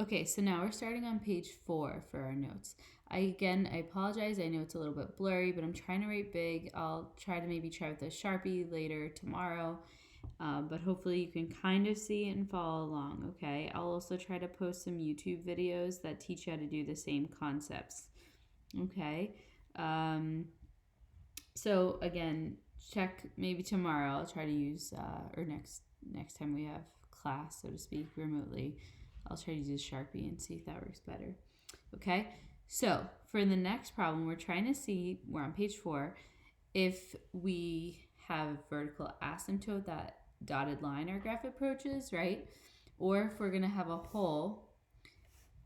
Okay, so now we're starting on page 4 for our notes. I apologize. I know it's a little bit blurry, but I'm trying to write big. I'll try with a Sharpie later tomorrow, but hopefully you can kind of see it and follow along, okay? I'll also try to post some YouTube videos that teach you how to do the same concepts, okay? Um, so again, check maybe tomorrow. I'll try to use, or next time we have class, so to speak, remotely. I'll try to use Sharpie and see if that works better. Okay, so for the next problem, we're trying to see, we're on page 4, if we have vertical asymptote, that dotted line our graph approaches, right? Or if we're going to have a hole,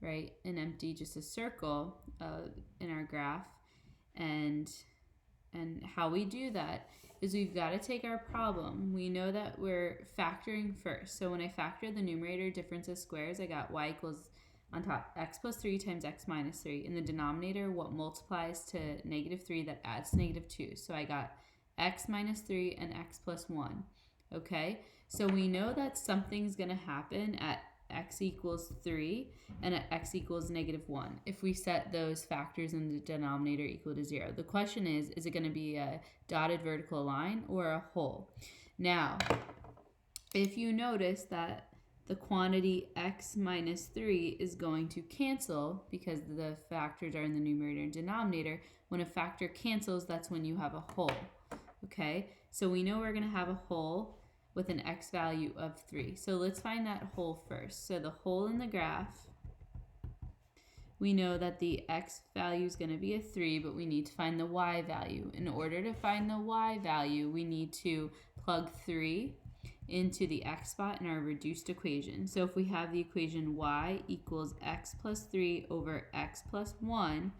right, an empty, just a circle in our graph. And how we do that is we've got to take our problem. We know that we're factoring first. So when I factor the numerator difference of squares, I got y equals on top x plus 3 times x minus 3. In the denominator, what multiplies to negative 3 that adds to negative 2. So I got x minus 3 and x plus 1. Okay, so we know that something's going to happen at x equals 3 and at x equals negative 1 if we set those factors in the denominator equal to 0. The question is it going to be a dotted vertical line or a hole? Now, if you notice that the quantity x minus 3 is going to cancel because the factors are in the numerator and denominator. When a factor cancels, that's when you have a hole. Okay, so we know we're going to have a hole with an x value of 3. So let's find that hole first. So the hole in the graph, we know that the x value is going to be a 3, but we need to find the y value. In order to find the y value, we need to plug 3 into the x spot in our reduced equation. So if we have the equation y equals x plus 3 over x plus 1,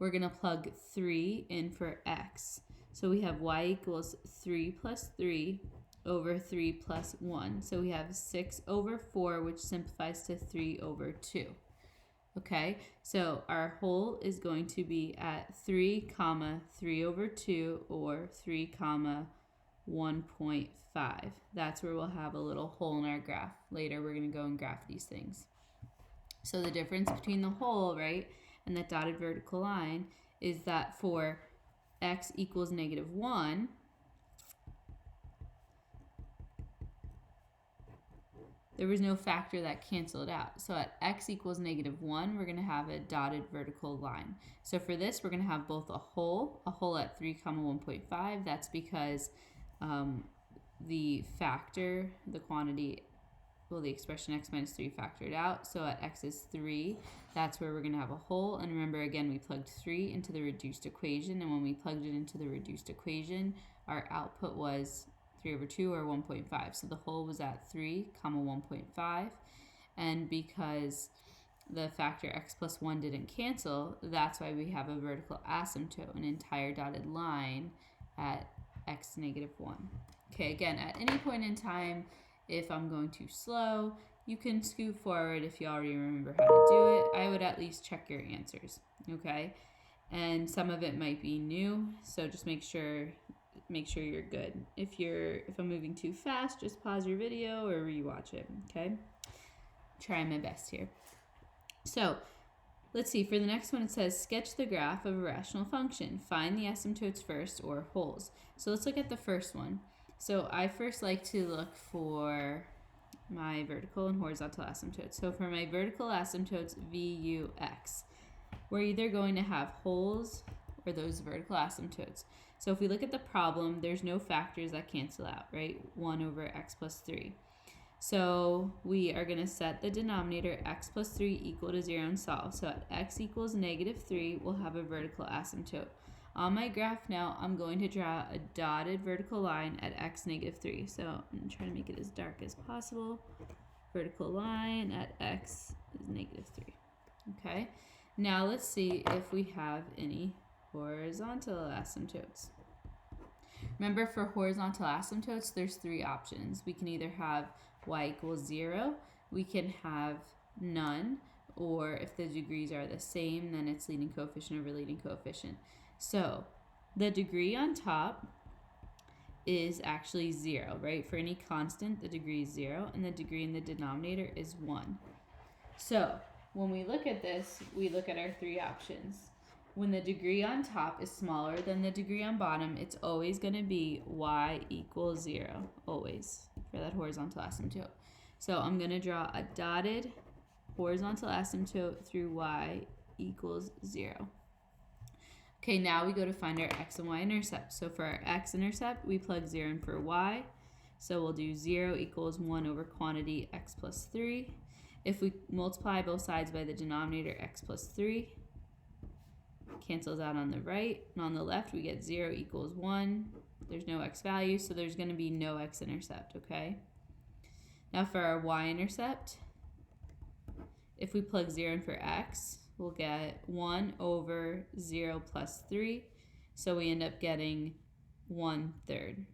we're going to plug 3 in for x. So we have y equals 3 plus 3 over 3 plus 1. So we have 6 over 4, which simplifies to 3 over 2. Okay, so our hole is going to be at 3 comma 3 over 2 or 3 comma 1.5. That's where we'll have a little hole in our graph. Later we're going to go and graph these things. So the difference between the hole, right, and that dotted vertical line is that for x equals negative 1, there was no factor that canceled out. So at x equals negative 1, we're going to have a dotted vertical line. So for this, we're going to have both a hole at 3 comma 1.5. That's because the factor, the quantity, well, the expression x minus 3 factored out. So at x is 3, that's where we're going to have a hole. And remember, again, we plugged 3 into the reduced equation. And when we plugged it into the reduced equation, our output was 3 over 2 or 1.5. So the hole was at 3 comma 1.5. And because the factor x plus 1 didn't cancel, that's why we have a vertical asymptote, an entire dotted line at x negative 1. Okay, again, at any point in time, if I'm going too slow, you can scoot forward if you already remember how to do it. I would at least check your answers, okay? And some of it might be new, so just make sure you're good. If I'm moving too fast, just pause your video or rewatch it, okay? Trying my best here. So let's see, for the next one it says sketch the graph of a rational function. Find the asymptotes first or holes. So let's look at the first one. So I first like to look for my vertical and horizontal asymptotes. So for my vertical asymptotes, VUX, we're either going to have holes or those vertical asymptotes. So if we look at the problem, there's no factors that cancel out, right? 1 over x plus 3. So we are going to set the denominator x plus 3 equal to 0 and solve. So at x equals negative 3, we'll have a vertical asymptote. On my graph now, I'm going to draw a dotted vertical line at x negative 3. So I'm going to try to make it as dark as possible. Vertical line at x is negative 3. Okay, now let's see if we have any horizontal asymptotes. Remember, for horizontal asymptotes, there's 3 options. We can either have y equals 0, we can have none, or if the degrees are the same, then it's leading coefficient over leading coefficient. So the degree on top is actually 0, right? For any constant, the degree is 0, and the degree in the denominator is 1. So when we look at this, we look at our three options. When the degree on top is smaller than the degree on bottom, it's always going to be y equals 0, always, for that horizontal asymptote. So I'm going to draw a dotted horizontal asymptote through y equals 0. Okay, now we go to find our x and y intercept. So for our x-intercept, we plug 0 in for y. So we'll do 0 equals 1 over quantity x plus 3. If we multiply both sides by the denominator x plus 3, cancels out on the right, and on the left we get 0 equals 1. There's no x value, so there's going to be no x-intercept, okay? Now for our y-intercept, if we plug 0 in for x, we'll get 1 over 0 plus 3, so we end up getting 1/3.